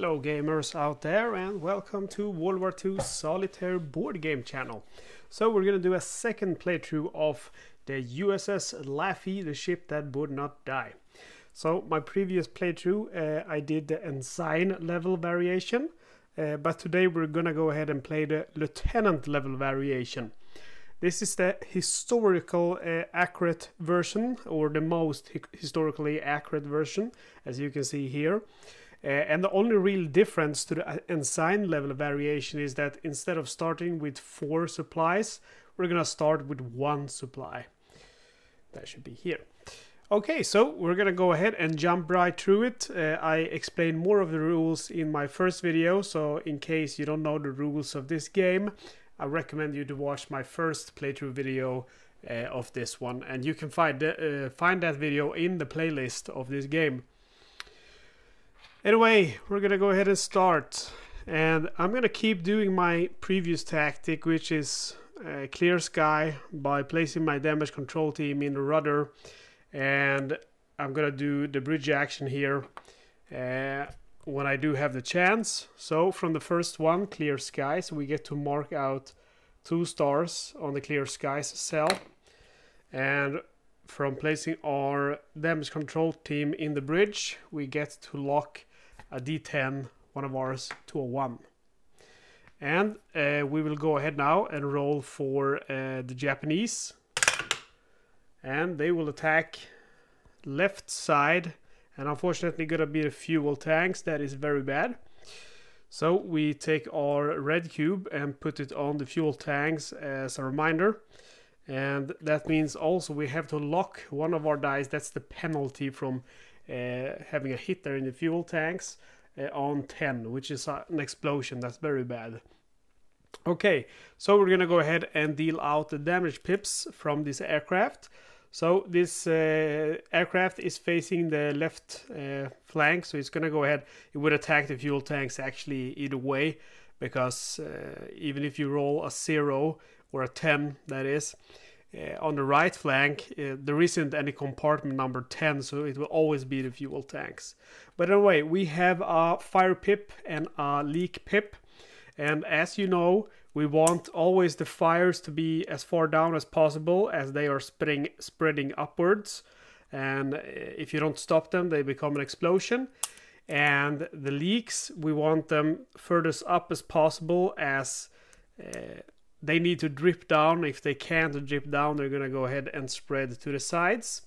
Hello gamers out there, and welcome to World War II Solitaire board game channel. So we're gonna do a second playthrough of the USS Laffey, the ship that would not die. So my previous playthrough I did the ensign level variation, but today we're gonna go ahead and play the lieutenant level variation. This is the historical accurate version, or the most historically accurate version, as you can see here. And the only real difference to the ensign level variation is that instead of starting with 4 supplies, we're gonna start with 1 supply. That should be here. Okay, so we're gonna go ahead and jump right through it. I explained more of the rules in my first video, so in case you don't know the rules of this game, I recommend you to watch my first playthrough video of this one, and you can find that video in the playlist of this game. Anyway, we're gonna go ahead and start, and I'm gonna keep doing my previous tactic, which is clear sky by placing my damage control team in the rudder, and I'm gonna do the bridge action here when I do have the chance. So from the first one, clear skies, we get to mark out 2 stars on the clear skies cell, and from placing our damage control team in the bridge, we get to lock a D10, one of ours, to a 1. And we will go ahead now and roll for the Japanese, and they will attack left side, and unfortunately gonna be the fuel tanks. That is very bad. So we take our red cube and put it on the fuel tanks as a reminder, and that means also we have to lock one of our dice. That's the penalty from having a hit there in the fuel tanks on 10, which is an explosion. That's very bad. Okay, so we're gonna go ahead and deal out the damage pips from this aircraft. So this aircraft is facing the left flank, so it's gonna go ahead. It would attack the fuel tanks actually either way, because even if you roll a 0 or a 10, that is, on the right flank, there isn't any compartment number 10, so it will always be the fuel tanks. But anyway, we have a fire pip and a leak pip, and as you know, we want always the fires to be as far down as possible, as they are spreading upwards, and if you don't stop them, they become an explosion. And the leaks, we want them furthest up as possible, as they need to drip down. If they can't drip down, they're gonna go ahead and spread to the sides.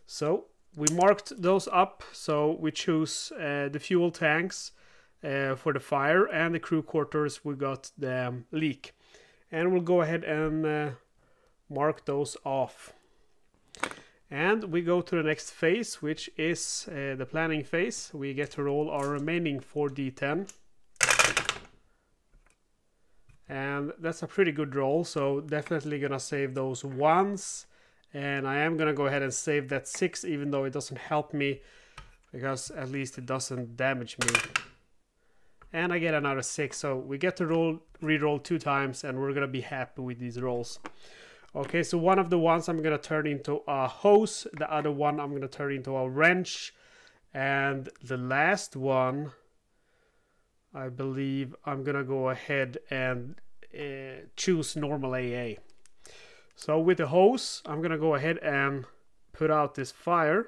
So we marked those up, so we choose the fuel tanks for the fire, and the crew quarters we got the leak, and we'll go ahead and mark those off. And we go to the next phase, which is the planning phase. We get to roll our remaining 4d10, and that's a pretty good roll, so definitely gonna save those 1s, and I am gonna go ahead and save that 6, even though it doesn't help me, because at least it doesn't damage me. And I get another 6, so we get to re-roll 2 times, and we're gonna be happy with these rolls. Okay, so one of the ones I'm gonna turn into a hose, the other one I'm gonna turn into a wrench, and the last one, I believe I'm gonna go ahead and choose normal AA. So with the hose, I'm gonna go ahead and put out this fire.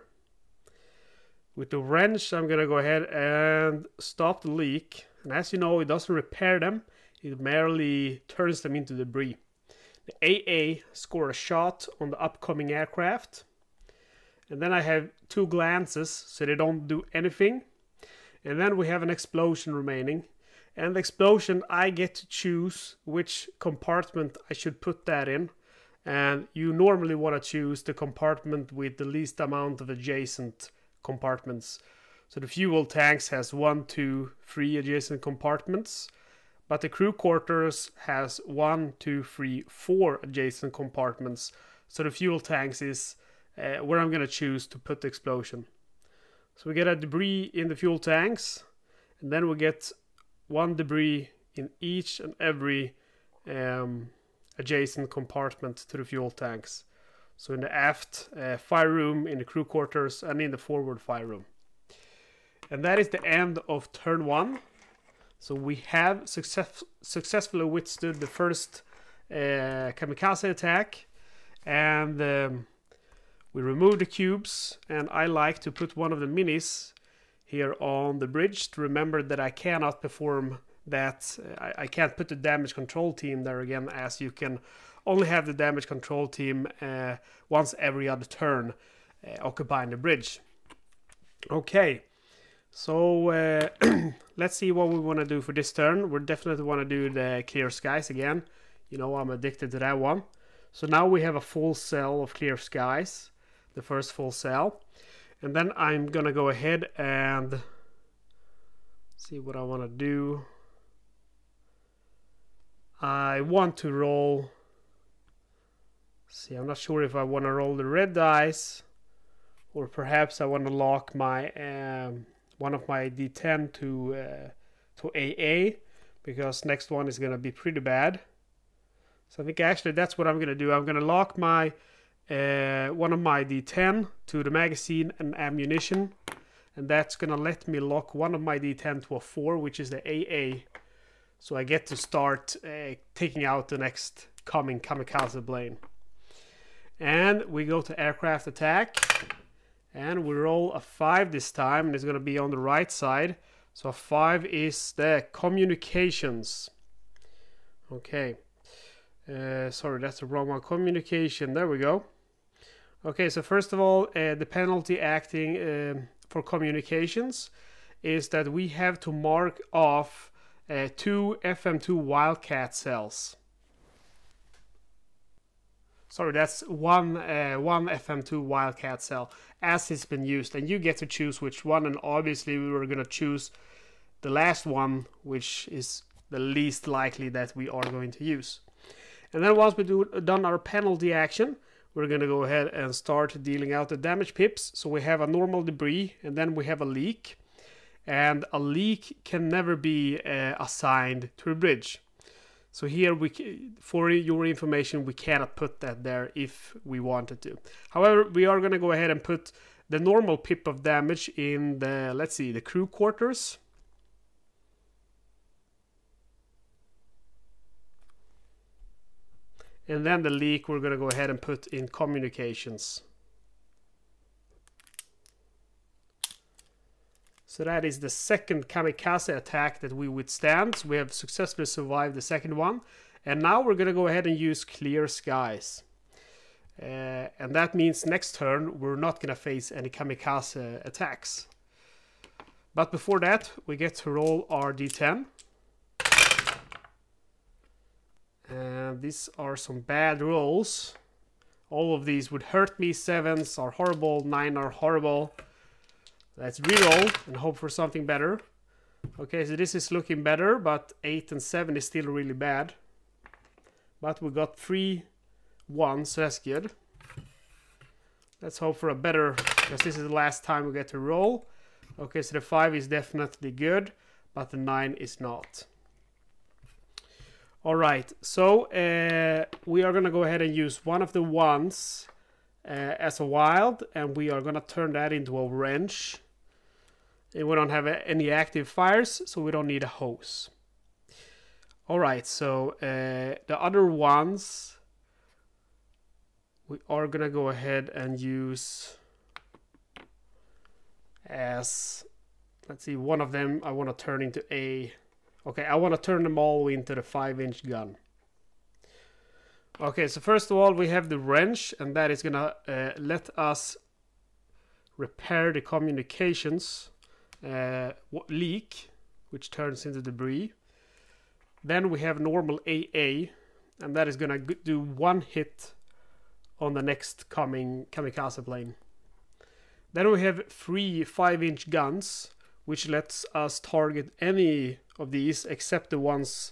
With the wrench, I'm gonna go ahead and stop the leak. And as you know, it doesn't repair them, it merely turns them into debris. The AA score a shot on the upcoming aircraft. And then I have 2 glances, so they don't do anything. And then we have an explosion remaining. And the explosion, I get to choose which compartment I should put that in. And you normally want to choose the compartment with the least amount of adjacent compartments. So the fuel tanks has 1, 2, 3 adjacent compartments, but the crew quarters has 1, 2, 3, 4 adjacent compartments. So the fuel tanks is where I'm gonna choose to put the explosion. So we get a debris in the fuel tanks, and then we get 1 debris in each and every adjacent compartment to the fuel tanks. So in the aft fire room, in the crew quarters, and in the forward fire room. And that is the end of turn 1. So we have successfully withstood the first Kamikaze Attack. And we remove the cubes. And I like to put one of the minis here on the bridge to remember that I cannot perform that. I can't put the damage control team there again, as you can only have the damage control team once every other turn occupying the bridge. Okay, so let's see what we want to do for this turn. We definitely want to do the clear skies again. You know, I'm addicted to that one. So now we have a full cell of clear skies, the first full cell. And then I'm gonna go ahead and see what I want to do. I want to roll. See, I'm not sure if I want to roll the red dice, or perhaps I want to lock my one of my D10 to AA, because next one is gonna be pretty bad. So I think actually that's what I'm gonna do. I'm gonna lock my one of my D10 to the magazine and ammunition, and that's gonna let me lock one of my D10 to a 4, which is the AA. So I get to start taking out the next coming kamikaze plane. And we go to aircraft attack, and we roll a 5 this time, and it's gonna be on the right side. So a 5 is the communications. Okay. Sorry, that's the wrong one. Communication. There we go. Okay, so first of all, the penalty acting for communications is that we have to mark off 2 FM2 Wildcat cells. Sorry, that's one FM2 Wildcat cell as it's been used, and you get to choose which one, and obviously we were going to choose the last one, which is the least likely that we are going to use. And then once we've done our penalty action, we're going to go ahead and start dealing out the damage pips. So we have a normal debris, and then we have a leak. And a leak can never be assigned to a bridge. So here, for your information, we cannot put that there if we wanted to. However, we are going to go ahead and put the normal pip of damage in the, let's see, the crew quarters. And then the leak we're going to go ahead and put in communications. So that is the second kamikaze attack that we withstand. So we have successfully survived the second one. And now we're going to go ahead and use clear skies. And that means next turn we're not going to face any kamikaze attacks. But before that, we get to roll our D10. And these are some bad rolls. All of these would hurt me. 7s are horrible, 9 are horrible. Let's reroll and hope for something better. Okay, so this is looking better, but 8 and 7 is still really bad. But we got 3 1s, so that's good. Let's hope for a better, because this is the last time we get to roll. Okay, so the 5 is definitely good, but the 9 is not. Alright, so we are going to go ahead and use one of the 1s as a wild, and we are going to turn that into a wrench. And we don't have any active fires, so we don't need a hose. Alright, so the other 1s, we are going to go ahead and use as, let's see, one of them I want to turn into a... Okay, I want to turn them all into the 5-inch gun. Okay, so first of all, we have the wrench, and that is going to let us repair the communications leak, which turns into debris. Then we have normal AA, and that is going to do 1 hit on the next coming kamikaze plane. Then we have 3 5-inch guns, which lets us target any of these except the ones,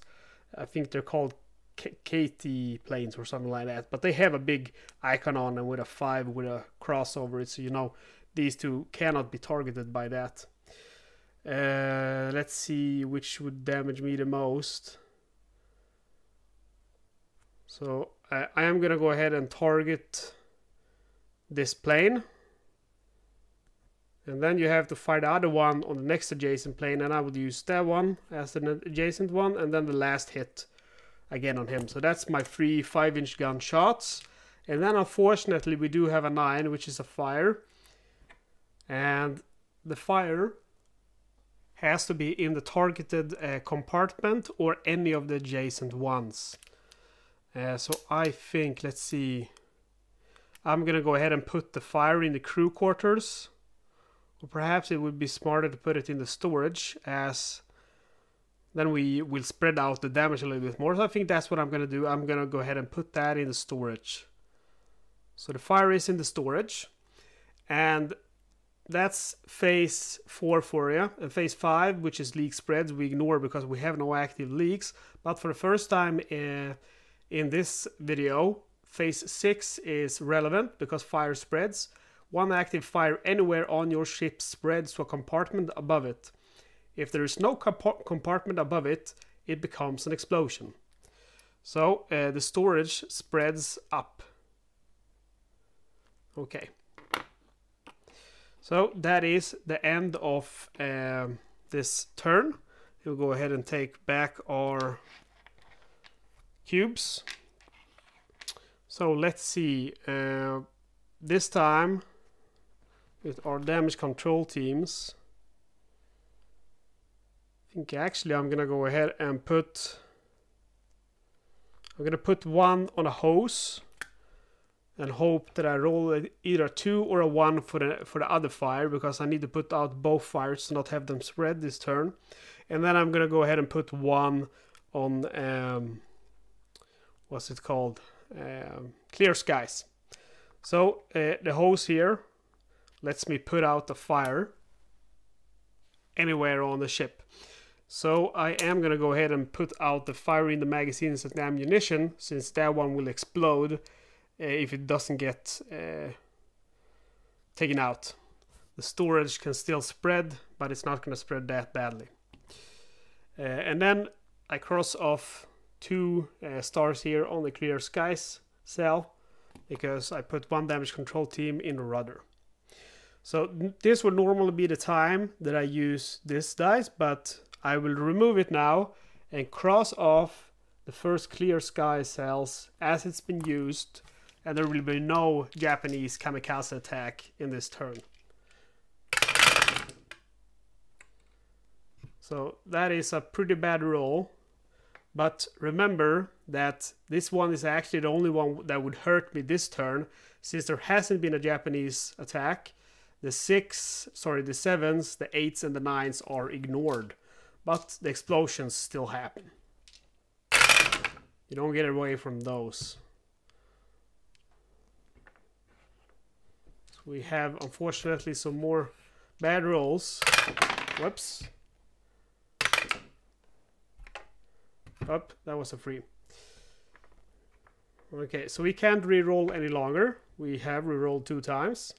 I think they're called KT planes or something like that, but they have a big icon on them with a 5 with a cross over it, so you know these two cannot be targeted by that. Let's see which would damage me the most. So I am gonna go ahead and target this plane, And then you have to fire the other one on the next adjacent plane, and I would use that one as an adjacent one, and then the last hit again on him. So that's my 3 5-inch gun shots. And then unfortunately we do have a 9, which is a fire. And the fire has to be in the targeted compartment or any of the adjacent ones. So I think, let's see, I'm gonna go ahead and put the fire in the crew quarters. Or perhaps it would be smarter to put it in the storage, as then we will spread out the damage a little bit more. So I think that's what I'm gonna do. I'm gonna go ahead and put that in the storage. So the fire is in the storage, and that's phase 4 for you. And phase 5, which is leak spreads, we ignore because we have no active leaks. But for the first time in this video, phase 6 is relevant because fire spreads. One active fire anywhere on your ship spreads to a compartment above it. If there is no compartment above it, it becomes an explosion. So the storage spreads up. Okay. So that is the end of this turn. We'll go ahead and take back our cubes. So let's see. This time with our damage control teams, I think actually I'm gonna go ahead and put one on a hose and hope that I roll either a 2 or a 1 for the other fire, because I need to put out both fires to not have them spread this turn. And then I'm gonna go ahead and put 1 on what's it called? Clear skies. So the hose here lets me put out the fire anywhere on the ship. So I am gonna go ahead and put out the fire in the magazines and the ammunition, since that one will explode if it doesn't get taken out. The storage can still spread, but it's not going to spread that badly. And then I cross off 2 stars here on the clear skies cell, because I put 1 damage control team in the rudder. So this would normally be the time that I use this dice, but I will remove it now and cross off the first clear sky cells as it's been used. And there will be no Japanese Kamikaze Attack in this turn. So that is a pretty bad roll. But remember that this one is actually the only one that would hurt me this turn, since there hasn't been a Japanese attack. The 7s, the 8s, and the 9s are ignored. But the explosions still happen. You don't get away from those. We have, unfortunately, some more bad rolls. Whoops. Oh, that was a 3. Okay, so we can't re-roll any longer. We have re-rolled 2 times,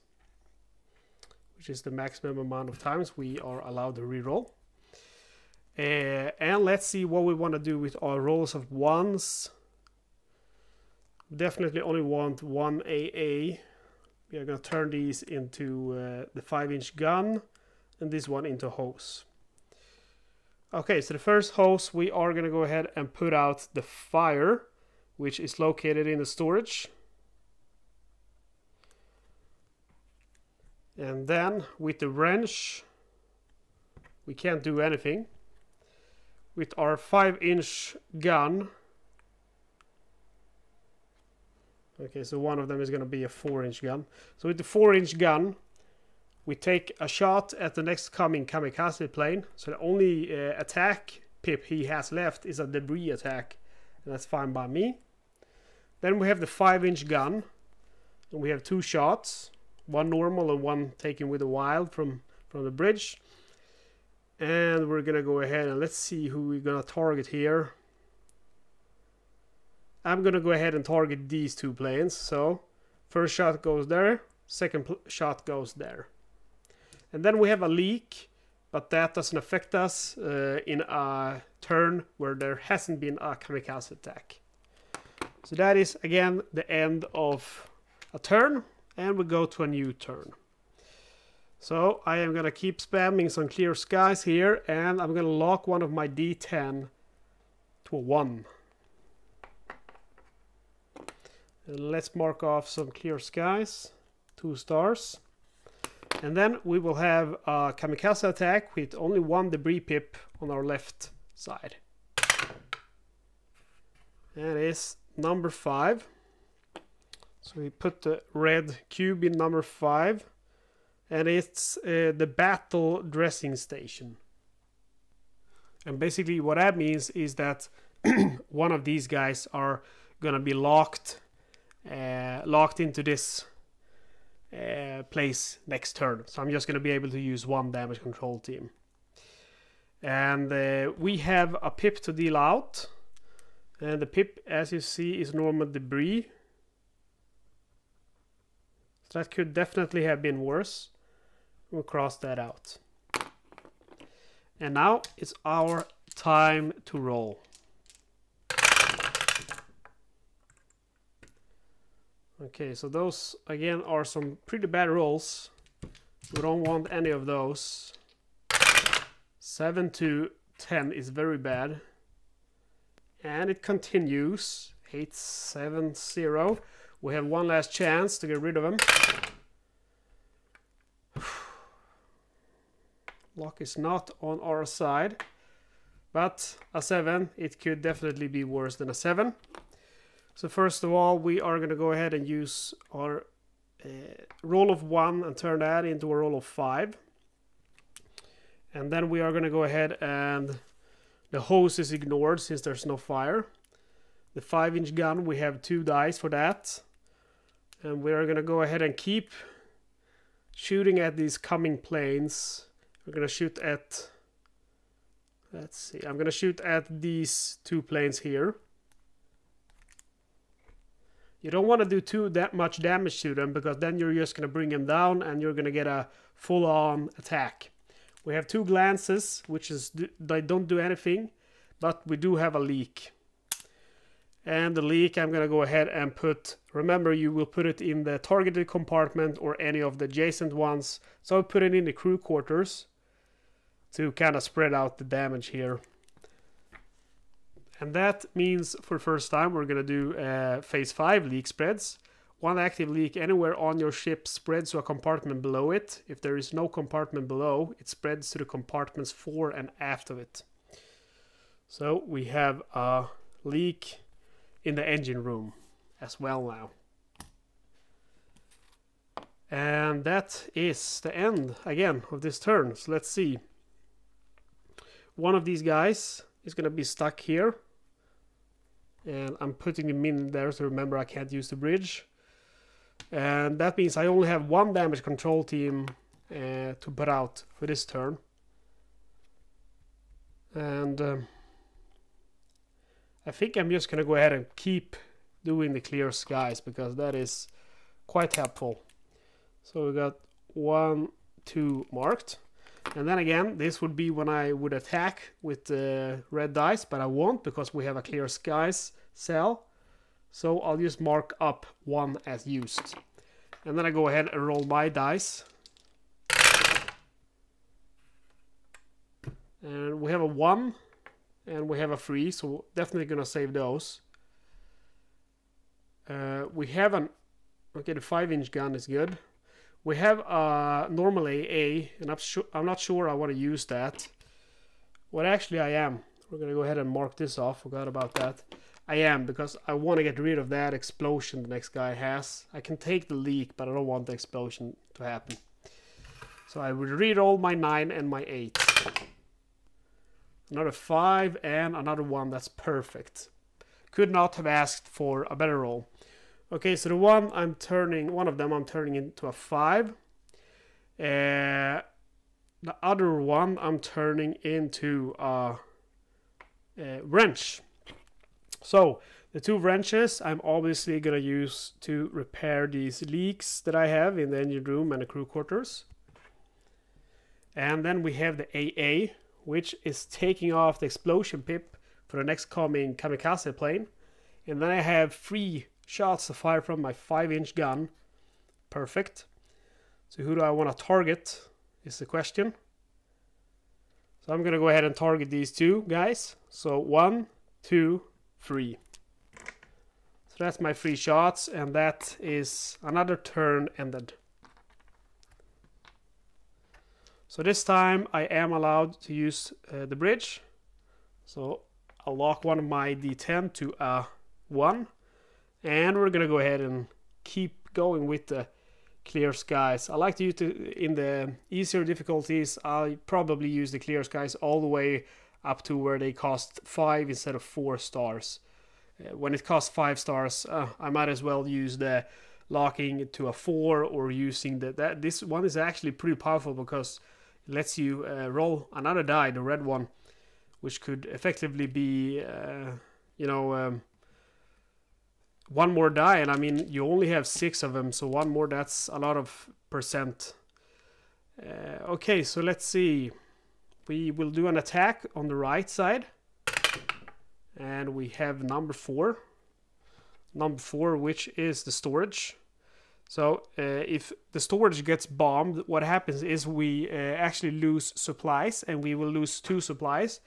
which is the maximum amount of times we are allowed to re-roll. And let's see what we want to do with our rolls of 1s. Definitely only want 1 AA. We are going to turn these into the 5-inch gun, and this one into hose. Okay, so the first hose, we are going to go ahead and put out the fire, which is located in the storage. And then with the wrench, we can't do anything. With our 5-inch gun, okay, so one of them is going to be a 4-inch gun. So with the 4-inch gun, we take a shot at the next coming kamikaze plane. So the only attack pip he has left is a debris attack. And that's fine by me. Then we have the 5-inch gun. And we have 2 shots. 1 normal and 1 taken with a wild from the bridge. And we're going to go ahead and let's see who we're going to target here. I'm going to go ahead and target these 2 planes. So first shot goes there, second shot goes there. And then we have a leak, but that doesn't affect us in a turn where there hasn't been a kamikaze attack. So that is again the end of a turn, and we go to a new turn. So I am gonna keep spamming some clear skies here, and I'm gonna lock one of my D10 to a 1. And let's mark off some clear skies, 2 stars. And then we will have a Kamikaze Attack with only 1 debris pip on our left side. That is number 5. So we put the red cube in number 5. And it's the battle dressing station. And basically what that means is that one of these guys are gonna be locked into this place next turn. So I'm just gonna be able to use 1 damage control team. And we have a pip to deal out. And the pip, as you see, is normal debris. So that could definitely have been worse. We'll cross that out. And now it's our time to roll. Okay, so those again are some pretty bad rolls. We don't want any of those. 7 to 10 is very bad. And it continues. 8, 7, 0. We have one last chance to get rid of him. Luck is not on our side, but a 7, it could definitely be worse than a 7. So first of all, we are going to go ahead and use our roll of 1 and turn that into a roll of 5. And then we are going to go ahead and the hose is ignored since there's no fire. The 5-inch gun, we have 2 dice for that. And we are going to go ahead and keep shooting at these coming planes. We're going to shoot at, let's see, I'm going to shoot at these 2 planes here. You don't want to do that much damage to them, because then you're just going to bring them down and you're going to get a full-on attack. We have 2 glances, which is they don't do anything, but we do have a leak. And the leak I'm going to go ahead and put, remember you will put it in the targeted compartment or any of the adjacent ones. So I'll put it in the crew quarters to kind of spread out the damage here. And that means for the first time we're going to do phase 5 leak spreads. 1 active leak anywhere on your ship spreads to a compartment below it. If there is no compartment below, it spreads to the compartments 4 and aft of it. So we have a leak in the engine room as well now. And that is the end again of this turn. So let's see. One of these guys is going to be stuck here. And I'm putting him in there, so remember I can't use the bridge. And that means I only have 1 damage control team to put out for this turn. And I think I'm just going to go ahead and keep doing the clear skies, because that is quite helpful. So we got 1, 2 marked. And then again, this would be when I would attack with the red dice, but I won't because we have a clear skies cell. So I'll just mark up 1 as used. And then I go ahead and roll my dice. And we have a 1 and we have a 3, so definitely gonna save those. We have an, okay, the 5-inch gun is good. We have a normal AA, and I'm not sure I want to use that. Well, actually I am. We're going to go ahead and mark this off. Forgot about that. I am, because I want to get rid of that explosion the next guy has. I can take the leak, but I don't want the explosion to happen. So I will re-roll my 9 and my 8. Another 5 and another 1. That's perfect. Could not have asked for a better roll. Okay, so the one of them I'm turning into a 5. The other one I'm turning into a wrench. So the 2 wrenches I'm obviously gonna use to repair these leaks that I have in the engine room and the crew quarters. And then we have the AA, which is taking off the explosion pip for the next coming kamikaze plane. And then I have 3 shots to fire from my 5-inch gun. Perfect. So who do I want to target is the question. So I'm going to go ahead and target these two guys. So 1, 2, 3. So that's my 3 shots, and that is another turn ended. So this time I am allowed to use the bridge. So I'll lock one of my D10 to a 1. And we're going to go ahead and keep going with the clear skies. I like to use in the easier difficulties. I probably use the clear skies all the way up to where they cost 5 instead of 4 stars. When it costs 5 stars, I might as well use the locking it to a 4 or using this one is actually pretty powerful because it lets you roll another die, the red one, which could effectively be, one more die, and I mean you only have 6 of them, so one more, that's a lot of percent. Okay, so let's see. We will do an attack on the right side, and we have number 4, which is the storage. So if the storage gets bombed, what happens is we actually lose supplies, and we will lose 2 supplies,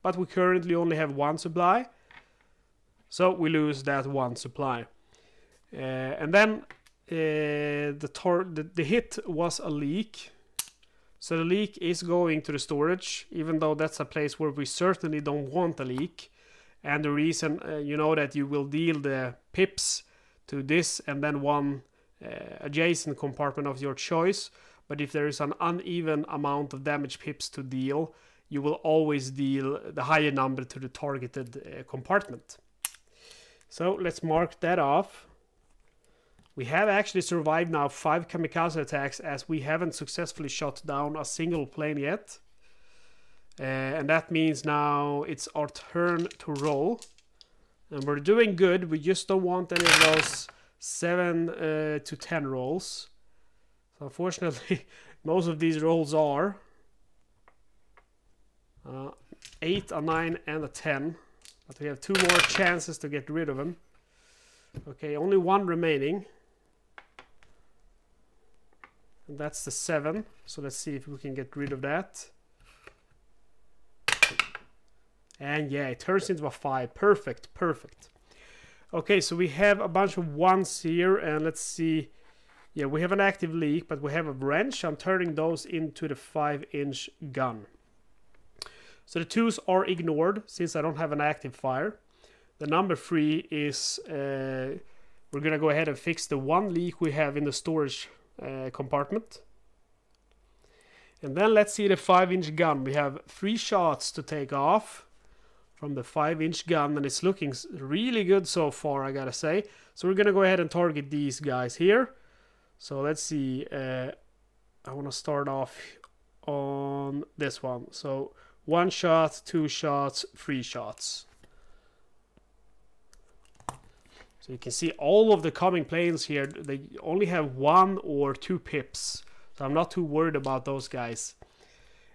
but we currently only have 1 supply. So we lose that 1 supply. And then the hit was a leak. So the leak is going to the storage, even though that's a place where we certainly don't want a leak. And the reason, you know that you will deal the pips to this and then one adjacent compartment of your choice. But if there is an uneven amount of damage pips to deal, you will always deal the higher number to the targeted compartment. So let's mark that off. We have actually survived now 5 kamikaze attacks, as we haven't successfully shot down a single plane yet. And that means now it's our turn to roll. And we're doing good. We just don't want any of those 7 to 10 rolls. So unfortunately, most of these rolls are 8, a 9, and a 10. But we have 2 more chances to get rid of them. Okay, only 1 remaining. And that's the 7. So let's see if we can get rid of that. And yeah, it turns into a 5. Perfect, perfect. Okay, so we have a bunch of 1s here. And let's see. Yeah, we have an active leak, but we have a wrench. I'm turning those into the 5-inch gun. So the 2s are ignored since I don't have an active fire. The number 3 is, we're going to go ahead and fix the 1 leak we have in the storage compartment. And then let's see the 5-inch gun. We have 3 shots to take off from the 5-inch gun, and it's looking really good so far, I gotta say. So we're going to go ahead and target these guys here. So let's see. I want to start off on this one. So 1 shot, 2 shots, 3 shots. So you can see all of the coming planes here, they only have 1 or 2 pips. So I'm not too worried about those guys.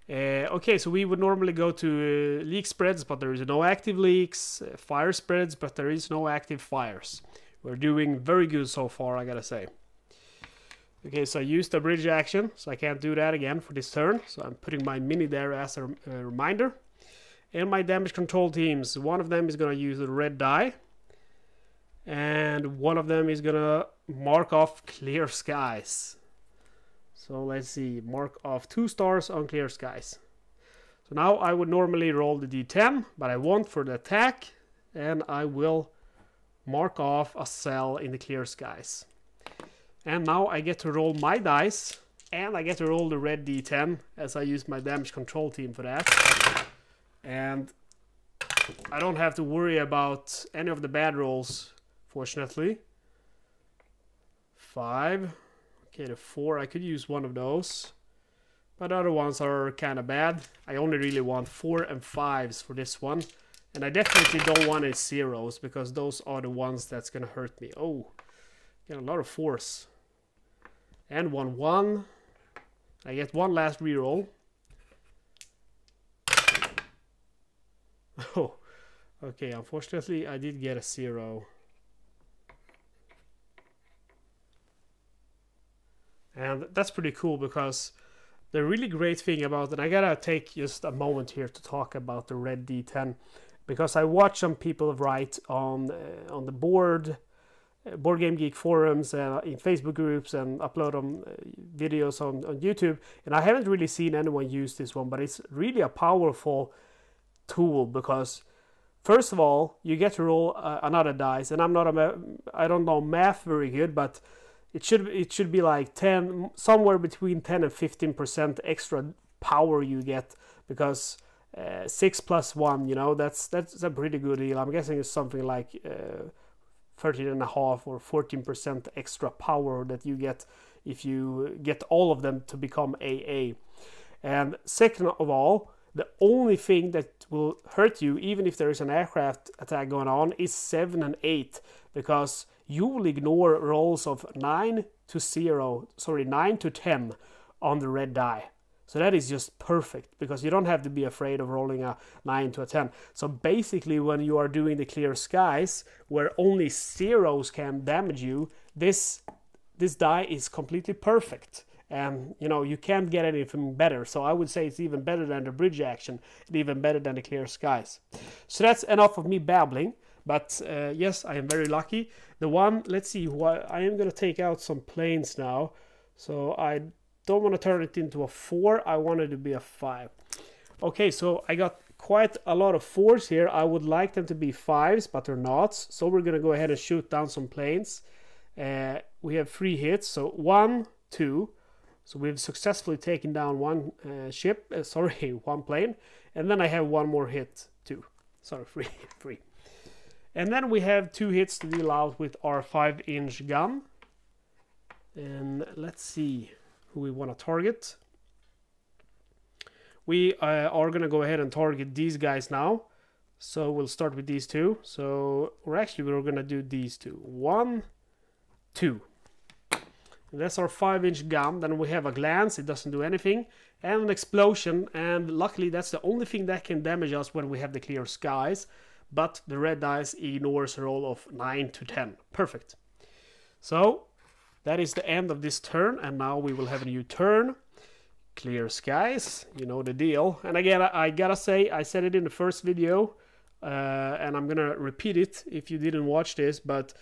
Okay, so we would normally go to leak spreads, but there is no active leaks. Fire spreads, but there is no active fires. We're doing very good so far, I gotta say. Okay, so I used the bridge action, so I can't do that again for this turn. So I'm putting my mini there as a reminder. And my damage control teams, one of them is going to use the red die. And one of them is going to mark off clear skies. So let's see, mark off 2 stars on clear skies. So now I would normally roll the D10, but I won't for the attack. And I will mark off a cell in the clear skies. And now I get to roll my dice, and I get to roll the red D10, as I use my damage control team for that. And I don't have to worry about any of the bad rolls, fortunately. 5. Okay, the 4, I could use one of those. But other ones are kind of bad. I only really want 4 and 5s for this one. And I definitely don't want any 0s, because those are the ones that's going to hurt me. Oh, got a lot of 4s. And 1, 1. I get 1 last reroll. Oh, okay, unfortunately I did get a 0. And And that's pretty cool because the really great thing about it, I gotta take just a moment here to talk about the red D10, because I watch some people write on the Boardgame Geek forums and in Facebook groups and upload videos on YouTube, and I haven't really seen anyone use this one, but it's really a powerful tool because first of all you get to roll another dice, and I don't know math very good, but it should be like 10, somewhere between 10 and 15% extra power you get, because 6 plus 1, you know, that's a pretty good deal. I'm guessing it's something like 13.5 or 14% extra power that you get if you get all of them to become AA. And second of all, the only thing that will hurt you, even if there is an aircraft attack going on, is 7 and 8, because you will ignore rolls of 9 to 10 on the red die. So that is just perfect, because you don't have to be afraid of rolling a 9 to a 10. So basically, when you are doing the clear skies, where only zeros can damage you, this die is completely perfect. And you know, you can't get anything better. So I would say it's even better than the bridge action, and even better than the clear skies. So that's enough of me babbling. But yes, I am very lucky. The one, let's see, I am going to take out some planes now. So I don't want to turn it into a 4. I want it to be a 5. Okay, so I got quite a lot of 4s here. I would like them to be 5s, but they're not. So we're going to go ahead and shoot down some planes. We have 3 hits. So 1, 2. So we've successfully taken down one one plane. And then I have one more hit, 2. Sorry, 3. And then we have 2 hits to deal out with our 5-inch gun. And let's see who we want to target. We are going to go ahead and target these guys now. So we'll start with these 2. So we're going to do these 2. 1, 2. And that's our 5-inch gun. Then we have a glance. It doesn't do anything. And an explosion. And luckily that's the only thing that can damage us when we have the clear skies. But the red dice ignores a roll of 9 to 10. Perfect. So that is the end of this turn, and now we will have a new turn. Clear skies, you know the deal. And again, I gotta say, I said it in the first video, and I'm gonna repeat it if you didn't watch this, but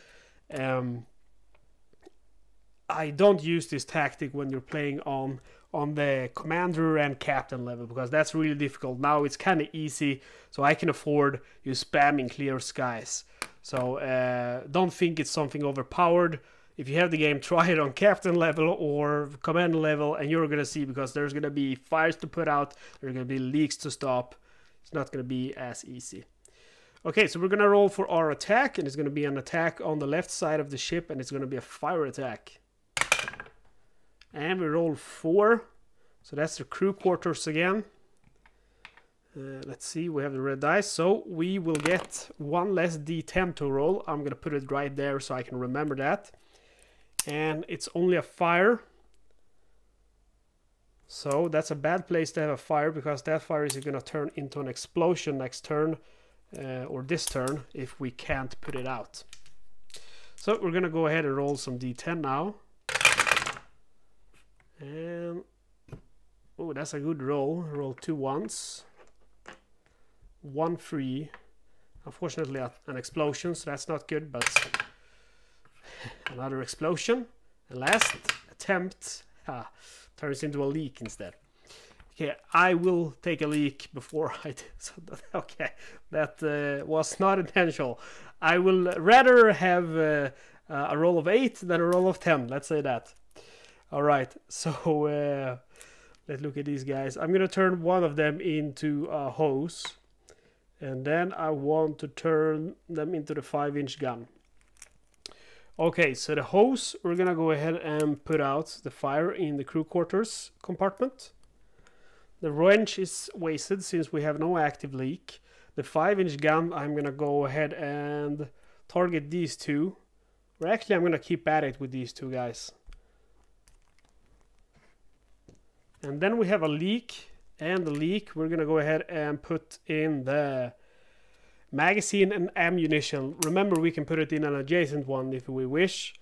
I don't use this tactic when you're playing on the commander and captain level, because that's really difficult. Now it's kind of easy, so I can afford you spamming clear skies. So don't think it's something overpowered. If you have the game, try it on captain level or commander level, and you're gonna see, because there's gonna be fires to put out, there's gonna be leaks to stop. It's not gonna be as easy. Okay, so we're gonna roll for our attack, and it's gonna be an attack on the left side of the ship, and it's gonna be a fire attack. And we roll 4, so that's the crew quarters again. Let's see, we have the red dice, so we will get 1 less D10 to roll. I'm gonna put it right there so I can remember that. And it's only a fire, so that's a bad place to have a fire, because that fire is gonna turn into an explosion next turn, or this turn, if we can't put it out. So we're gonna go ahead and roll some D10 now. And oh, that's a good roll. Roll 2 1s. 1 3. Unfortunately, an explosion, so that's not good, but another explosion. And last attempt turns into a leak instead. Okay, I will take a leak before I do. So okay, that was not intentional. I will rather have a roll of 8 than a roll of 10. Let's say that. All right, so let's look at these guys. I'm gonna turn one of them into a hose, and then I want to turn them into the 5-inch gun. Okay, so the hose, we're gonna go ahead and put out the fire in the crew quarters compartment. The wrench is wasted since we have no active leak. The 5-inch gun, I'm gonna go ahead and target these 2. Or actually, I'm gonna keep at it with these 2 guys. And then we have a leak, and the leak we're gonna go ahead and put in the magazine and ammunition. Remember, we can put it in an adjacent one if we wish.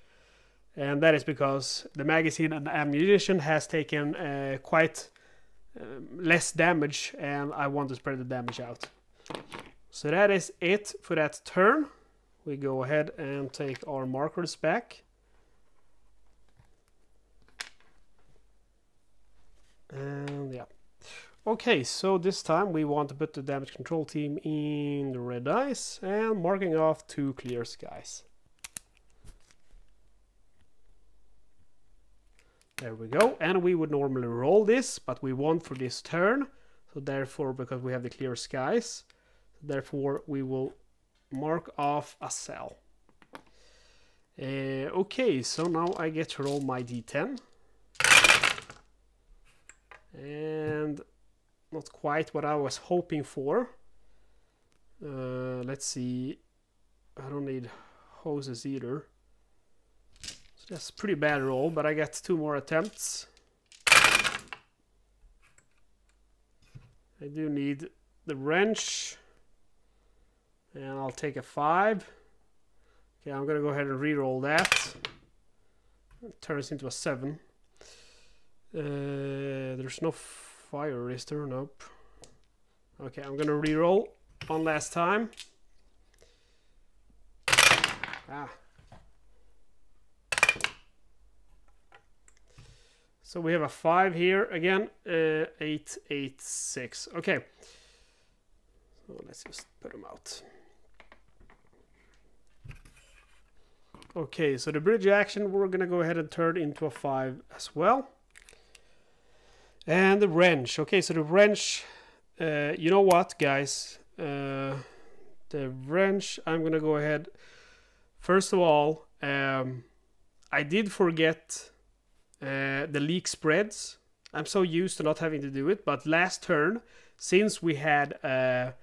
and that is because the magazine and ammunition has taken quite less damage, and I want to spread the damage out. So that is it for that turn. We go ahead and take our markers back. And yeah. Okay, so this time we want to put the damage control team in the red dice and marking off 2 clear skies. There we go, and we would normally roll this, but we won't for this turn. So therefore, because we have the clear skies, therefore we will mark off a cell. Okay, so now I get to roll my d10. And not quite what I was hoping for. Let's see. I don't need hoses either. So that's a pretty bad roll, but I get 2 more attempts. I do need the wrench. And I'll take a 5. Okay, I'm gonna go ahead and re-roll that. It turns into a 7. There's no fire, is there? Nope. Okay, I'm gonna re-roll one last time. So we have a 5 here again. 8, 8, 6. Okay. So let's just put them out. Okay, so the bridge action we're gonna go ahead and turn into a 5 as well. And the wrench. Okay, so the wrench, you know what, guys? The wrench, I'm gonna go ahead. First of all, I did forget the leak spreads. I'm so used to not having to do it, but last turn, since we had a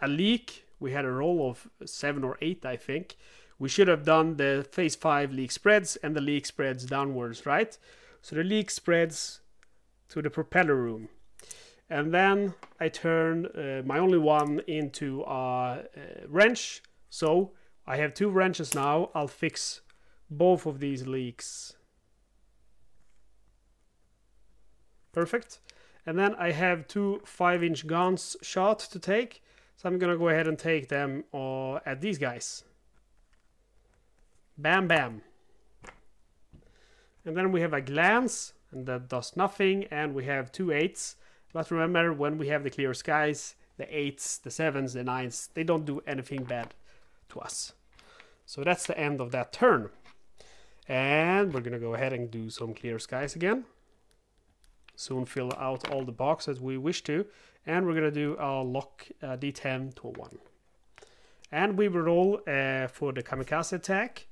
leak, we had a roll of 7 or 8, I think. We should have done the phase 5 leak spreads and the leak spreads downwards, right? So the leak spreads to the propeller room, and then I turned my only one into a wrench, so I have 2 wrenches now. I'll fix both of these leaks. Perfect. And then I have 2 5-inch guns shot to take, so I'm gonna go ahead and take them at these guys. Bam bam. And then we have a glance, and that does nothing, and we have 2 8s. But remember, when we have the clear skies, the 8s, the 7s, the 9s, they don't do anything bad to us. So that's the end of that turn. And we're gonna go ahead and do some clear skies again. Soon fill out all the boxes we wish to. And we're gonna do a lock d10 to a 1. And we will roll for the Kamikaze Attack,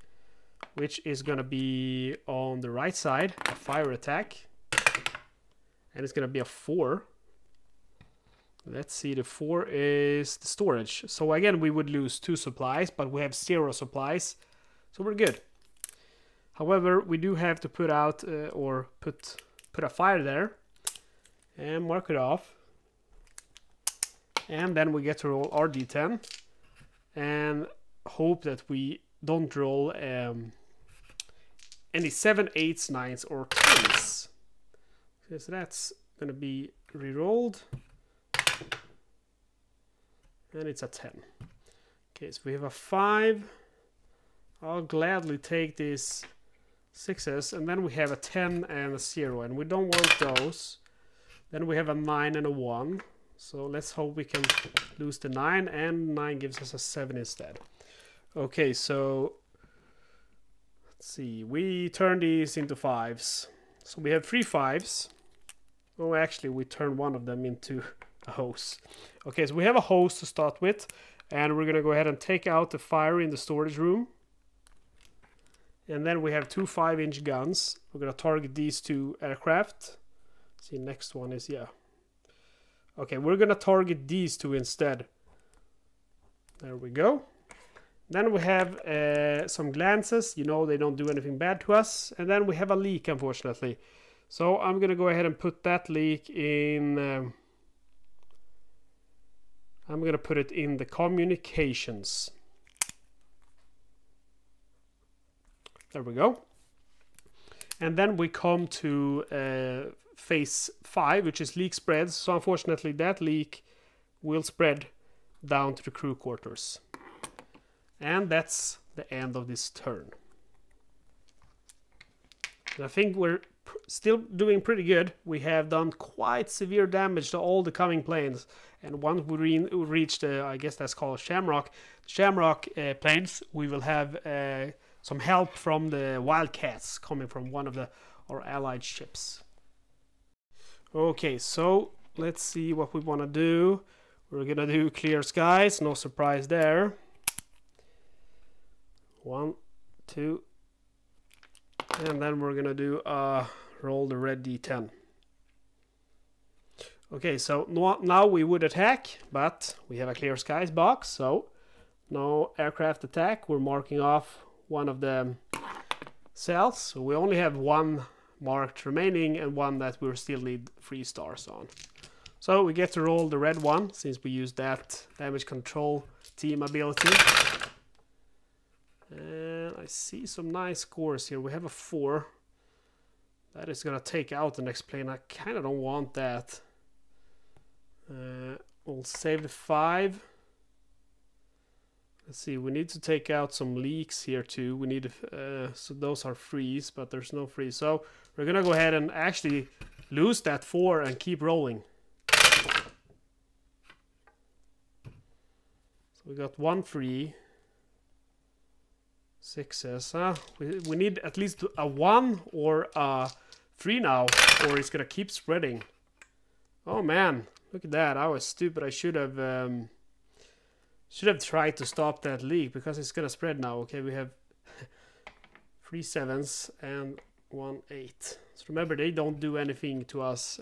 which is gonna be on the right side, a fire attack. And it's gonna be a 4. Let's see, the 4 is the storage. So again, we would lose 2 supplies, but we have 0 supplies, so we're good. However, we do have to put out put a fire there and mark it off. And then we get to roll our d10 and hope that we don't roll any 7, 8s, 9s, or 10s. So that's gonna be re-rolled, and it's a 10. Okay, so we have a 5. I'll gladly take these 6s, and then we have a 10 and a 0, and we don't want those. Then we have a 9 and a 1. So let's hope we can lose the 9, and 9 gives us a 7 instead. Okay, so let's see. We turn these into 5s. So we have 3 5s. Oh, actually, we turn one of them into a hose. Okay, so we have a hose to start with, and we're gonna go ahead and take out the fire in the storage room. And then we have 2 5-inch guns. We're gonna target these 2 aircraft. See, next one is, yeah. Okay, we're gonna target these 2 instead. There we go. Then we have some glances. You know, they don't do anything bad to us. And then we have a leak, unfortunately. So I'm gonna go ahead and put that leak in. I'm gonna put it in the communications. There we go. And then we come to phase 5, which is leak spreads. So unfortunately that leak will spread down to the crew quarters. And that's the end of this turn. And I think we're still doing pretty good. We have done quite severe damage to all the coming planes. And once we reach the, I guess that's called Shamrock planes, we will have some help from the Wildcats coming from one of our allied ships. Okay, so let's see what we want to do. We're gonna do clear skies, no surprise there. 1, 2, and then we're gonna do roll the red d10. Okay, so now we would attack, but we have a clear skies box, so no aircraft attack. We're marking off one of the cells, so we only have one marked remaining and one that we still need 3 stars on. So we get to roll the red one since we used that damage control team ability. And I see some nice scores here. We have a 4. That is gonna take out the next plane. I kind of don't want that. We'll save the 5. Let's see, we need to take out some leaks here too. We need so those are freeze, but there's no freeze. So we're gonna go ahead and actually lose that 4 and keep rolling. So we got 1 free. 6s. We need at least a 1 or a 3 now, or it's gonna keep spreading. Oh man, look at that! I was stupid. I should have tried to stop that leak because it's gonna spread now. Okay, we have 3 7s and 1 8. So remember, they don't do anything to us,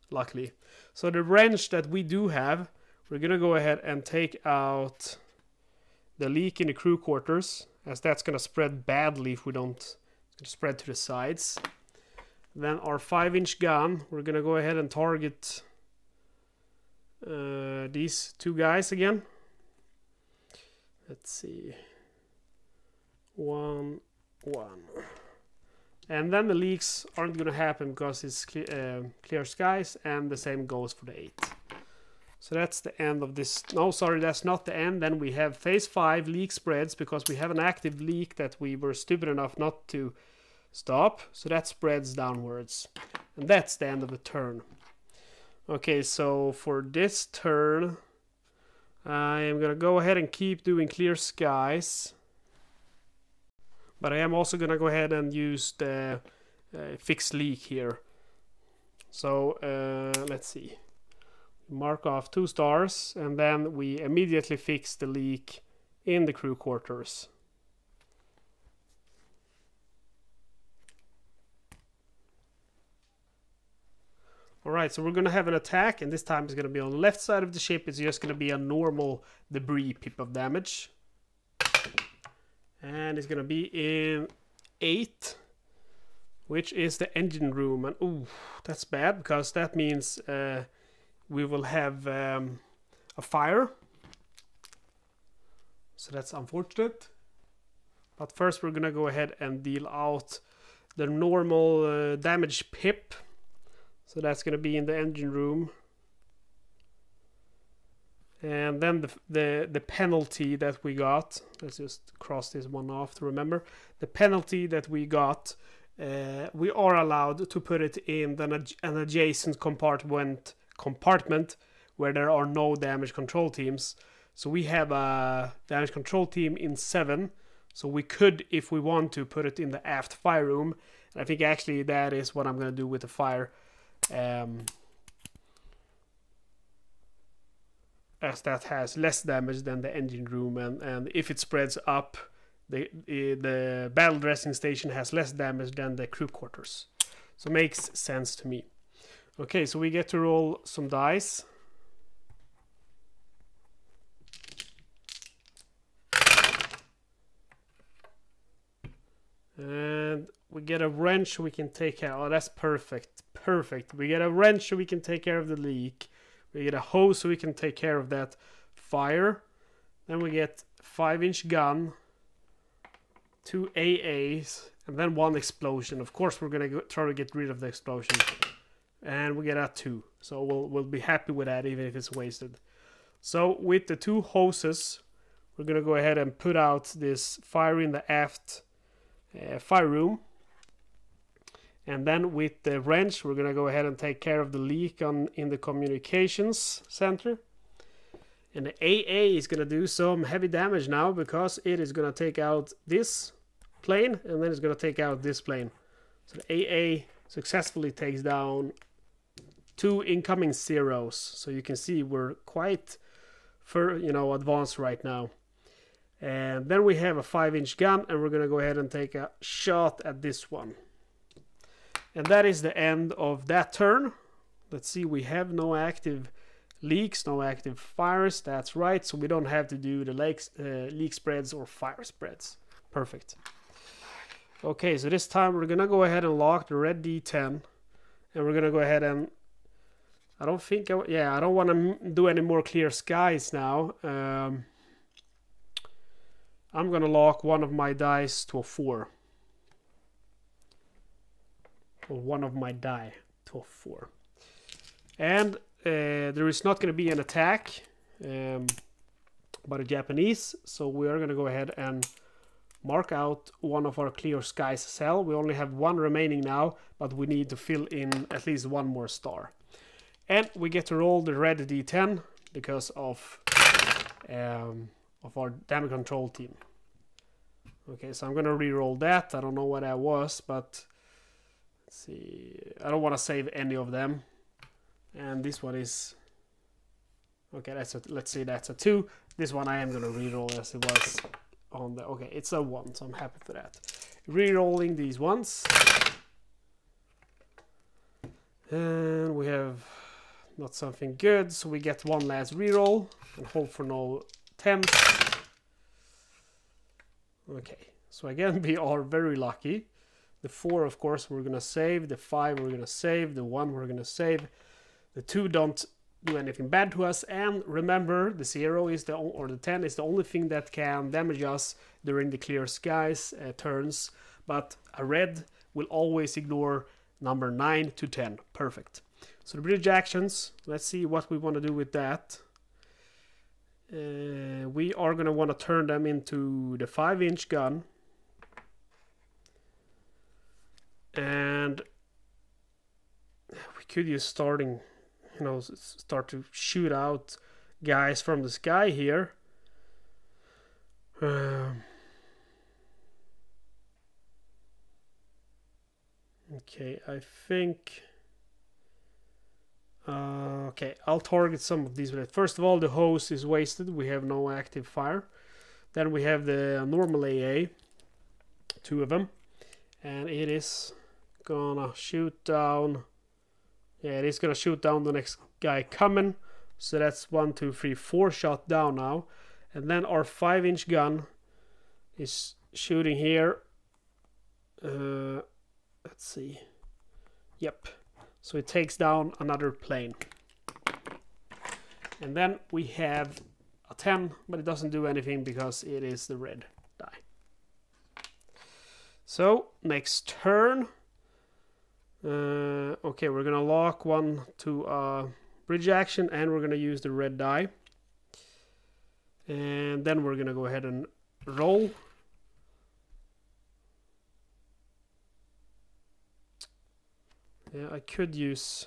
luckily. So the wrench that we do have, we're gonna go ahead and take out the leak in the crew quarters, as that's gonna spread badly if we don't. It's gonna spread to the sides. Then our 5-inch gun, we're gonna go ahead and target these 2 guys again. Let's see. 1, 1. And then the leaks aren't gonna happen because it's clear skies, and the same goes for the 8. So that's the end of this. No, sorry, that's not the end. Then we have phase 5 leak spreads because we have an active leak that we were stupid enough not to stop. So that spreads downwards. And that's the end of the turn. Okay, so for this turn, I am going to go ahead and keep doing clear skies. But I am also going to go ahead and use the fixed leak here. So let's see. Mark off 2 stars, and then we immediately fix the leak in the crew quarters. Alright, so we're going to have an attack, and this time it's going to be on the left side of the ship. It's just going to be a normal debris pip of damage. And it's going to be in 8, which is the engine room. And ooh, that's bad, because that means we will have a fire. So that's unfortunate. But first we're gonna go ahead and deal out the normal damage pip. So that's gonna be in the engine room. And then the penalty that we got, let's just cross this one off to remember. The penalty that we got, we are allowed to put it in an adjacent compartment where there are no damage control teams. So we have a damage control team in 7, so we could, if we want to, put it in the aft fire room. And I think actually that is what I'm going to do with the fire, as that has less damage than the engine room, and if it spreads up, the battle dressing station has less damage than the crew quarters. So it makes sense to me. Okay, so we get to roll some dice. And we get a wrench we can take care of. Oh, that's perfect. Perfect. We get a wrench so we can take care of the leak. We get a hose so we can take care of that fire. Then we get 5-inch gun. 2 AAs, and then 1 explosion. Of course, we're gonna try to get rid of the explosion, and we get a 2. So we'll be happy with that, even if it's wasted. So with the 2 hoses, we're gonna go ahead and put out this fire in the aft fire room. And then with the wrench, we're gonna go ahead and take care of the leak in the communications center. And the AA is gonna do some heavy damage now, because it is gonna take out this plane, and then it's gonna take out this plane. So the AA successfully takes down 2 incoming zeros. So you can see we're quite advanced right now. And then we have a 5-inch gun, and we're gonna go ahead and take a shot at this one. And that is the end of that turn. Let's see, we have no active leaks, no active fires. That's right, so we don't have to do the leak spreads or fire spreads. Perfect. Okay, so this time we're gonna go ahead and lock the red D10, and we're gonna go ahead and I don't want to do any more clear skies now. I'm gonna lock one of my dice to a 4. Or one of my die to a 4. And there is not going to be an attack by the Japanese, so we are going to go ahead and mark out one of our clear skies cell. We only have 1 remaining now, but we need to fill in at least 1 more star. And we get to roll the red D10 because of our damage control team. Okay, so I'm going to re-roll that. I don't know what that was, but let's see. I don't want to save any of them. And this one is... Okay, let's say that's a 2. This one I am going to re-roll as it was on the... Okay, it's a 1, so I'm happy for that. Re-rolling these ones. And we have not something good, so we get 1 last re-roll and hope for no 10s. Okay, so again we are very lucky. The 4, of course, we're gonna save. The 5 we're gonna save. The 1 we're gonna save. The 2 don't do anything bad to us. And remember, the 0 is or the 10 is the only thing that can damage us during the clear skies turns. But a red will always ignore number 9 to 10. Perfect. So the bridge actions. Let's see what we want to do with that. We are gonna want to turn them into the 5-inch gun. And we could use start to shoot out guys from the sky here. Okay, I think... okay, I'll target some of these. First of all, the hose is wasted. We have no active fire. Then we have the normal AA. 2 of them. And it is gonna shoot down... Yeah, it is gonna shoot down the next guy coming. So that's 1, 2, 3, 4 shot down now. And then our 5-inch gun is shooting here. Let's see. Yep. So it takes down another plane. And then we have a 10, but it doesn't do anything because it is the red die. So, next turn. Okay, we're gonna lock 1 to bridge action, and we're gonna use the red die. And then we're gonna go ahead and roll. Yeah, I could use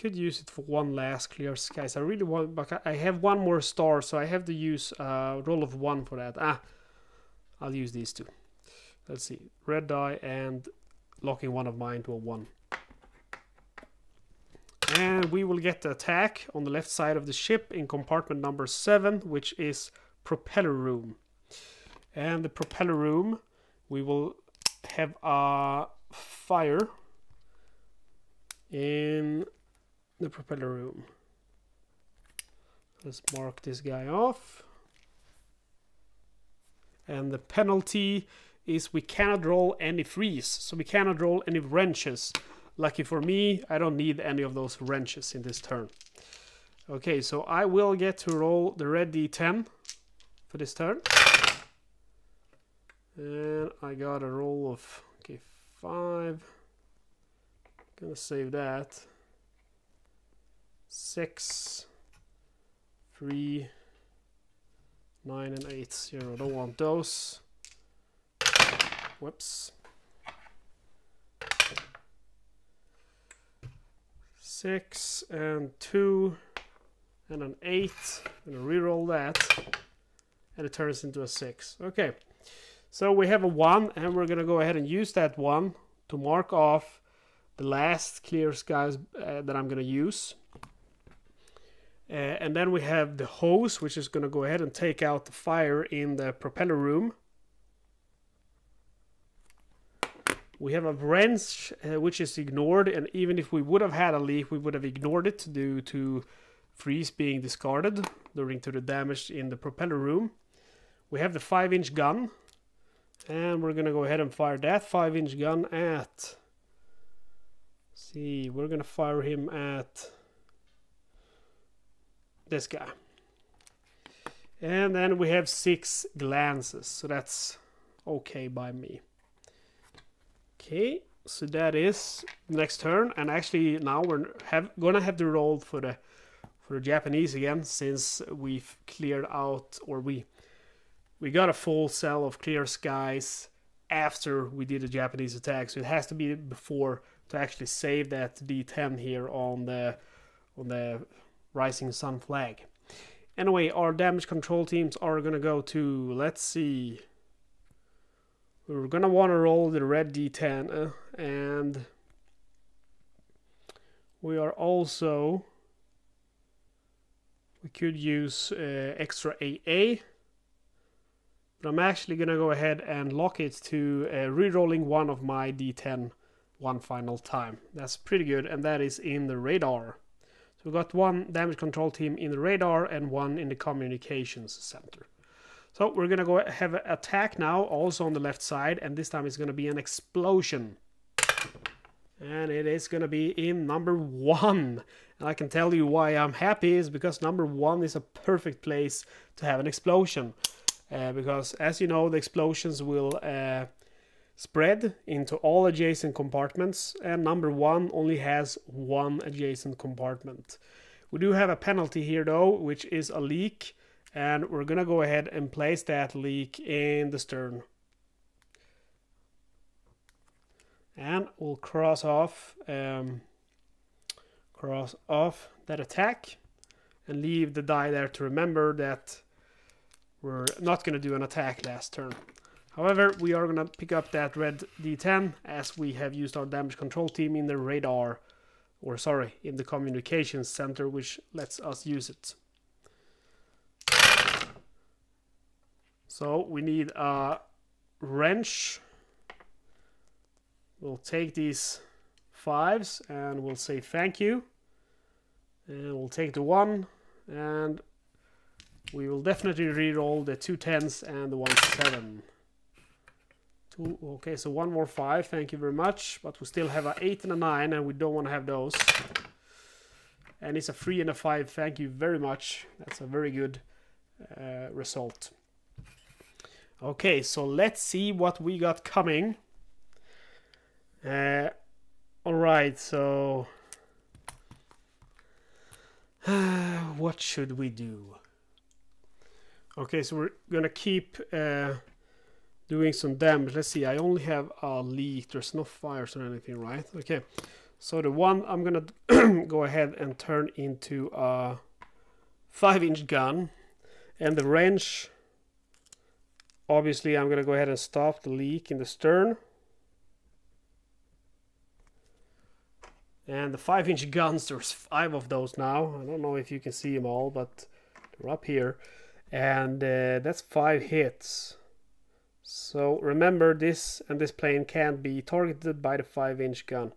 it for 1 last clear skies. I really want, but I have 1 more star, so I have to use a roll of 1 for that. I'll use these 2. Let's see, red die and locking one of mine to a 1. And we will get the attack on the left side of the ship in compartment number 7, which is propeller room. And the propeller room, we will have a fire in the propeller room. Let's mark this guy off. And the penalty is we cannot roll any threes, so we cannot roll any wrenches. Lucky for me, I don't need any of those wrenches in this turn. Okay, so I will get to roll the red D10 for this turn. And I got a roll of, okay, 5. Gonna save that. 6, 3, 9, and 8. 0. Don't want those. Whoops. 6 and 2 and an 8. I'm gonna re-roll that, and it turns into a 6. Okay, so we have a 1, and we're gonna go ahead and use that 1 to mark off the last clear skies that I'm gonna use. And then we have the hose, which is gonna go ahead and take out the fire in the propeller room. We have a wrench, which is ignored, and even if we would have had a leak, we would have ignored it due to freeze being discarded during to the damage in the propeller room. We have the 5-inch gun, and we're gonna go ahead and fire that 5-inch gun at, see, we're gonna fire him at this guy. And then we have 6 glances, so that's okay by me. Okay, so that is next turn, and actually now we're gonna have to roll for the Japanese again, since we've cleared out, or we got a full cell of clear skies after we did the Japanese attack, so it has to be before to actually save that D10 here on the Rising Sun flag. Anyway, our damage control teams are gonna go to, let's see. We're gonna want to roll the red D10, and we are also, we could use extra AA, but I'm actually gonna go ahead and lock it to re-rolling one of my D10 one final time. That's pretty good, and that is in the radar. So we got 1 damage control team in the radar and 1 in the communications center. So we're gonna go have an attack now, also on the left side, and this time it's gonna be an explosion. And it is gonna be in number 1. And I can tell you why I'm happy is because number 1 is a perfect place to have an explosion. Because as you know, the explosions will spread into all adjacent compartments, and number 1 only has 1 adjacent compartment. We do have a penalty here though, which is a leak. And we're gonna go ahead and place that leak in the stern. And we'll cross off that attack and leave the die there to remember that we're not gonna do an attack last turn. However, we are gonna pick up that red D10 as we have used our damage control team in the radar, or sorry, in the communications center, which lets us use it. So we need a wrench. We'll take these 5s and we'll say thank you. And we'll take the 1, and we will definitely re-roll the 2 10s and the 1 7. Okay, so 1 more 5, thank you very much. But we still have an 8 and a 9, and we don't want to have those. And it's a 3 and a 5, thank you very much. That's a very good result. Okay, so let's see what we got coming. Alright, so what should we do? Okay, so we're gonna keep doing some damage. Let's see, I only have a leak. There's no fires or anything, right? Okay, so the 1 I'm gonna go ahead and turn into a 5-inch gun, and the wrench, obviously I'm gonna go ahead and stop the leak in the stern. And the 5-inch guns, there's 5 of those now. I don't know if you can see them all, but they're up here. And that's 5 hits. So remember, this and this plane can't be targeted by the 5-inch gun.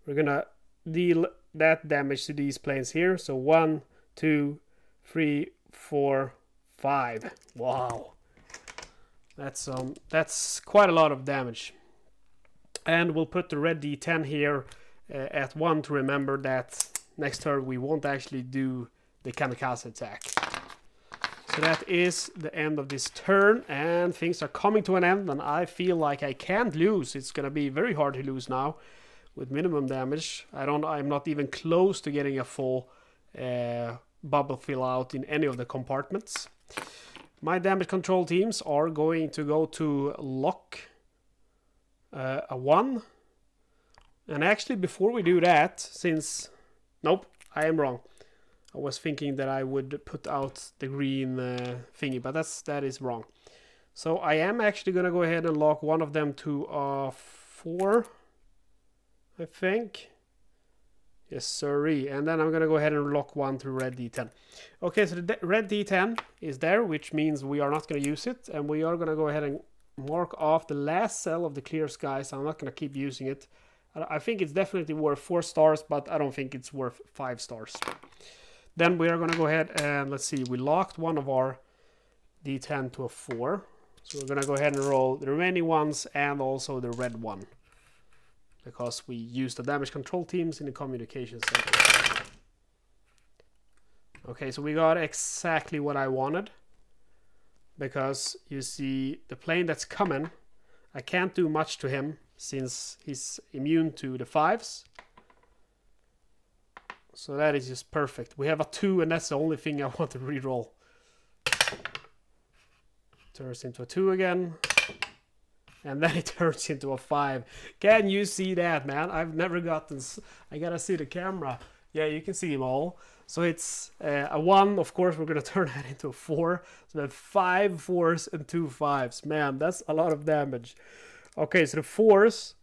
We're gonna deal that damage to these planes here. So 1, 2, 3, 4, 5. Wow. That's quite a lot of damage. And we'll put the red D10 here at 1 to remember that next turn we won't actually do the Kamikaze Attack. So that is the end of this turn, and things are coming to an end, and I feel like I can't lose. It's gonna be very hard to lose now with minimum damage. I'm not even close to getting a full bubble fill out in any of the compartments. My damage control teams are going to go to lock a 1. And actually, before we do that, since... Nope, I am wrong. I was thinking that I would put out the green thingy, but that is wrong. So I am actually going to go ahead and lock one of them to 4, I think. Yes, sirree. And then I'm going to go ahead and lock one to red D10. Okay, so the red D10 is there, which means we are not going to use it. And we are going to go ahead and mark off the last cell of the clear sky, so I'm not going to keep using it. I think it's definitely worth 4 stars, but I don't think it's worth 5 stars. Then we are going to go ahead and, let's see, we locked one of our D10 to a 4. So we're going to go ahead and roll the remaining ones and also the red one, because we used the damage control teams in the communication center. Okay, so we got exactly what I wanted, because you see the plane that's coming, I can't do much to him since he's immune to the 5s. So that is just perfect. We have a 2, and that's the only thing I want to reroll. Turns into a 2 again. And then it turns into a 5. Can you see that, man? I've never gotten... I gotta see the camera. Yeah, you can see them all. So it's a 1. Of course, we're gonna turn that into a 4. So that's 5 4s and 2 5s. Man, that's a lot of damage. Okay, so the 4s...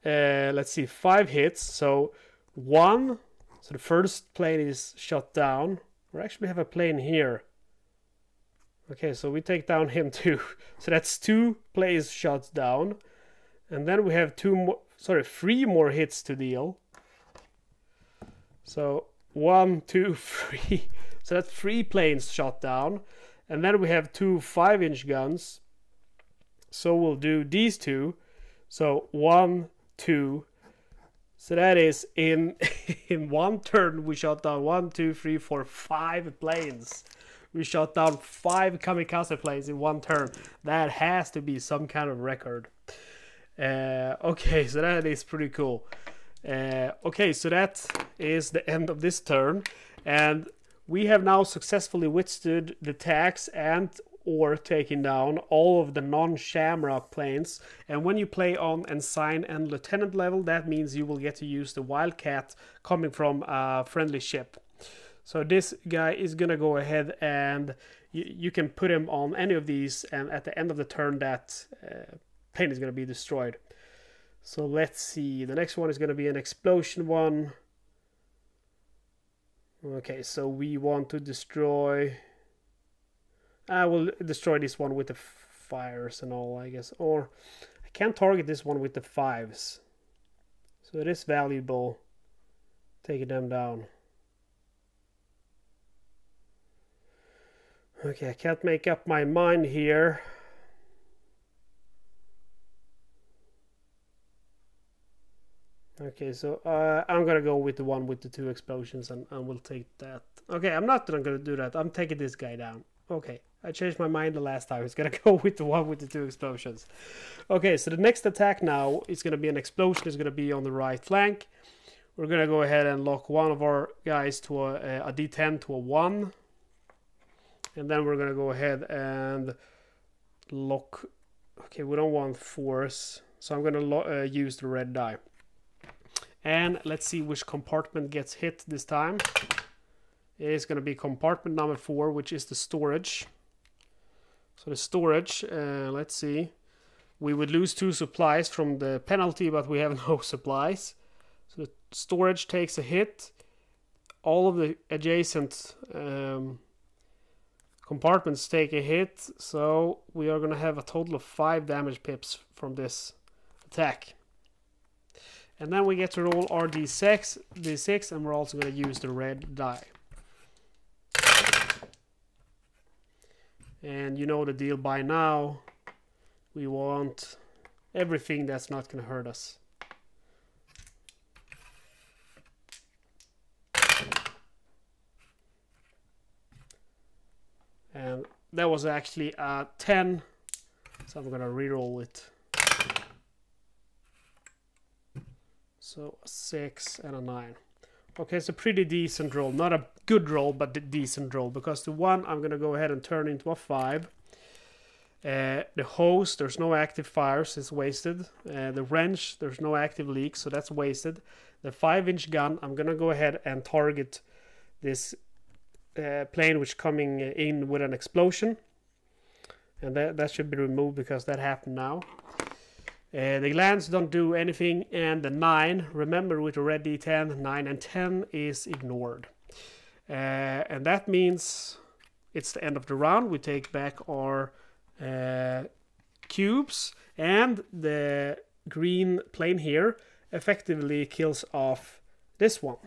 let's see, 5 hits. So 1... So the first plane is shot down. We actually have a plane here. Okay, so we take down him too. So that's 2 planes shot down. And then we have 3 more hits to deal. So 1, 2, 3. So that's 3 planes shot down. And then we have 2 5-inch guns. So we'll do these 2. So 1, 2. So that is in one turn we shot down 1, 2, 3, 4, 5 planes. We shot down 5 kamikaze planes in one turn. That has to be some kind of record. Okay, so that is pretty cool. Okay, so that is the end of this turn, and we have now successfully withstood the attacks and or taking down all of the non-shamrock planes. And when you play on ensign and lieutenant level, that means you will get to use the wildcat coming from a friendly ship. So this guy is gonna go ahead and you can put him on any of these, and at the end of the turn that plane is gonna be destroyed. So let's see, the next one is gonna be an explosion one. Okay, so we want to destroy... I will destroy this one with the fires and all, I guess. Or I can't target this one with the 5s. So it is valuable taking them down. Okay, I can't make up my mind here. Okay, so I'm gonna go with the one with the 2 explosions, and we'll take that. Okay, I'm not gonna do that. I'm taking this guy down. Okay, I changed my mind the last time. It's gonna go with the one with the 2 explosions. Okay, so the next attack now is gonna be an explosion. It's gonna be on the right flank. We're gonna go ahead and lock one of our guys to a D10 to a 1. And then we're gonna go ahead and lock... Okay, we don't want 4s. So I'm gonna use the red die. And let's see which compartment gets hit this time. It's going to be compartment number 4, which is the storage. So the storage, let's see. We would lose 2 supplies from the penalty, but we have no supplies. So the storage takes a hit. All of the adjacent compartments take a hit. So we are going to have a total of 5 damage pips from this attack. And then we get to roll our D6, and we're also going to use the red die. And you know the deal by now. We want everything that's not going to hurt us. And that was actually a 10. So I'm gonna reroll it. So a 6 and a 9. Okay, it's a pretty decent roll. Not a good roll, but a decent roll. Because the 1 I'm gonna go ahead and turn into a 5. The hose, there's no active fires, it's wasted. The wrench, there's no active leaks, so that's wasted. The 5-inch gun, I'm gonna go ahead and target this plane which coming in with an explosion. And that should be removed because that happened now. The glands don't do anything, and the 9, remember with the red D10, 9 and 10 is ignored. And that means it's the end of the round. We take back our cubes, and the green plane here effectively kills off this one.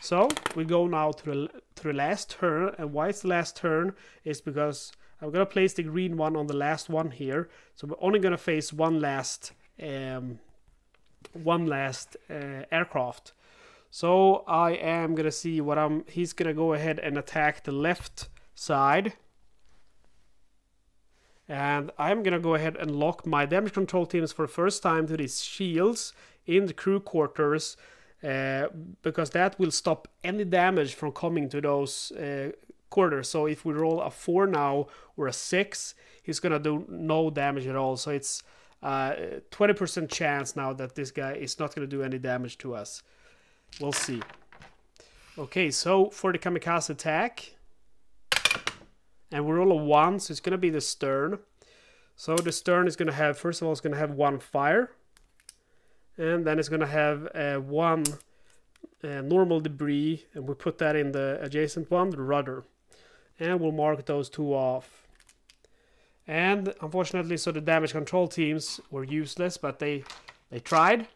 So we go now to the last turn, and why it's the last turn is because I'm gonna place the green one on the last one here. So we're only gonna face one last aircraft. So I am gonna see what he's gonna go ahead and attack the left side. And I'm gonna go ahead and lock my damage control teams for the first time to these shields in the crew quarters, because that will stop any damage from coming to those quarters. So if we roll a 4 now or a 6, he's gonna do no damage at all. So it's 20% chance now that this guy is not gonna do any damage to us. We'll see. Okay, so for the Kamikaze Attack, and we roll a 1, so it's gonna be the stern. So the stern is gonna have, first of all, it's gonna have 1 fire, and then it's gonna have 1 normal debris, and we put that in the adjacent one, the rudder, and we'll mark those 2 off. And unfortunately, so the damage control teams were useless, but they tried.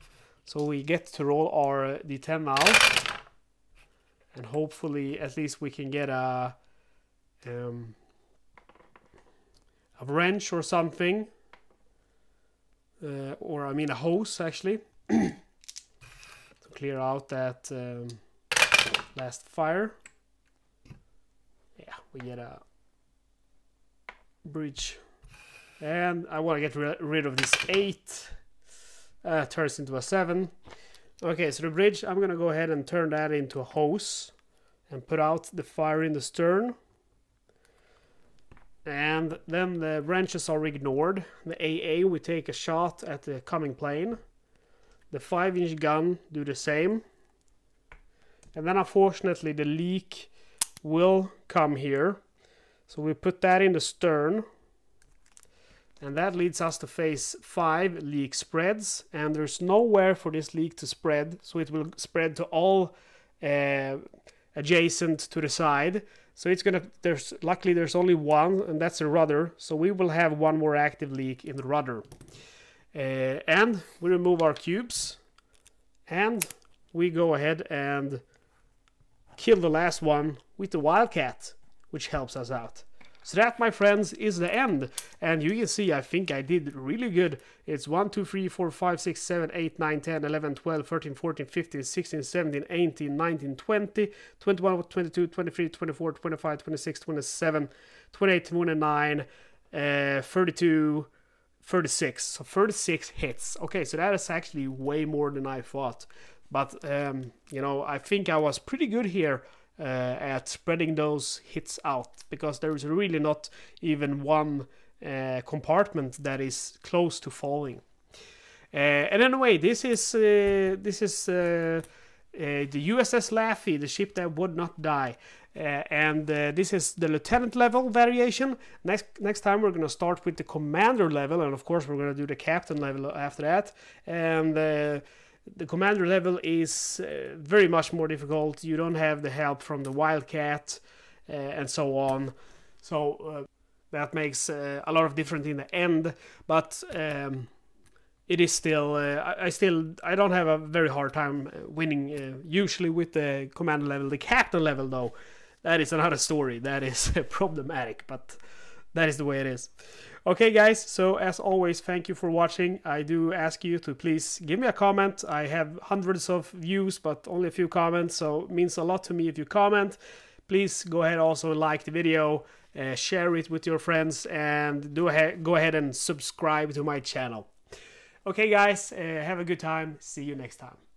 So we get to roll our D10 now, and hopefully at least we can get a wrench or something, or I mean a hose actually, to clear out that last fire. Yeah, we get a bridge, and I want to get rid of this 8. Turns into a 7. Okay, so the bridge, I'm gonna go ahead and turn that into a hose and put out the fire in the stern. And then the wrenches are ignored. The AA, we take a shot at the coming plane. The 5-inch gun do the same. And then unfortunately the leak will come here. So we put that in the stern. And that leads us to phase 5, leak spreads. And there's nowhere for this leak to spread. So it will spread to all adjacent to the side. So it's gonna, luckily there's only 1, and that's a rudder. So we will have 1 more active leak in the rudder. And we remove our cubes. And we go ahead and kill the last one with the Wildcat, which helps us out. So that, my friends, is the end. And you can see, I think I did really good. It's 1, 2, 3, 4, 5, 6, 7, 8, 9, 10, 11, 12, 13, 14, 15, 16, 17, 18, 19, 20, 21, 22, 23, 24, 25, 26, 27, 28, 29, 32, 36. So 36 hits. Okay, so that is actually way more than I thought. But, you know, I think I was pretty good here. At spreading those hits out, because there is really not even one compartment that is close to falling. And anyway, this is the USS Laffey, the ship that would not die. And this is the lieutenant level variation. Next time we're going to start with the commander level, and of course we're going to do the captain level after that. And the commander level is very much more difficult. You don't have the help from the Wildcat and so on. So that makes a lot of difference in the end. But it is still, I don't have a very hard time winning usually with the commander level. The captain level though, that is another story. That is problematic, but that is the way it is. Okay guys, so as always, thank you for watching. I do ask you to please give me a comment. I have hundreds of views, but only a few comments, so it means a lot to me if you comment. please go ahead also like the video, share it with your friends, and go ahead and subscribe to my channel. Okay guys, have a good time. See you next time.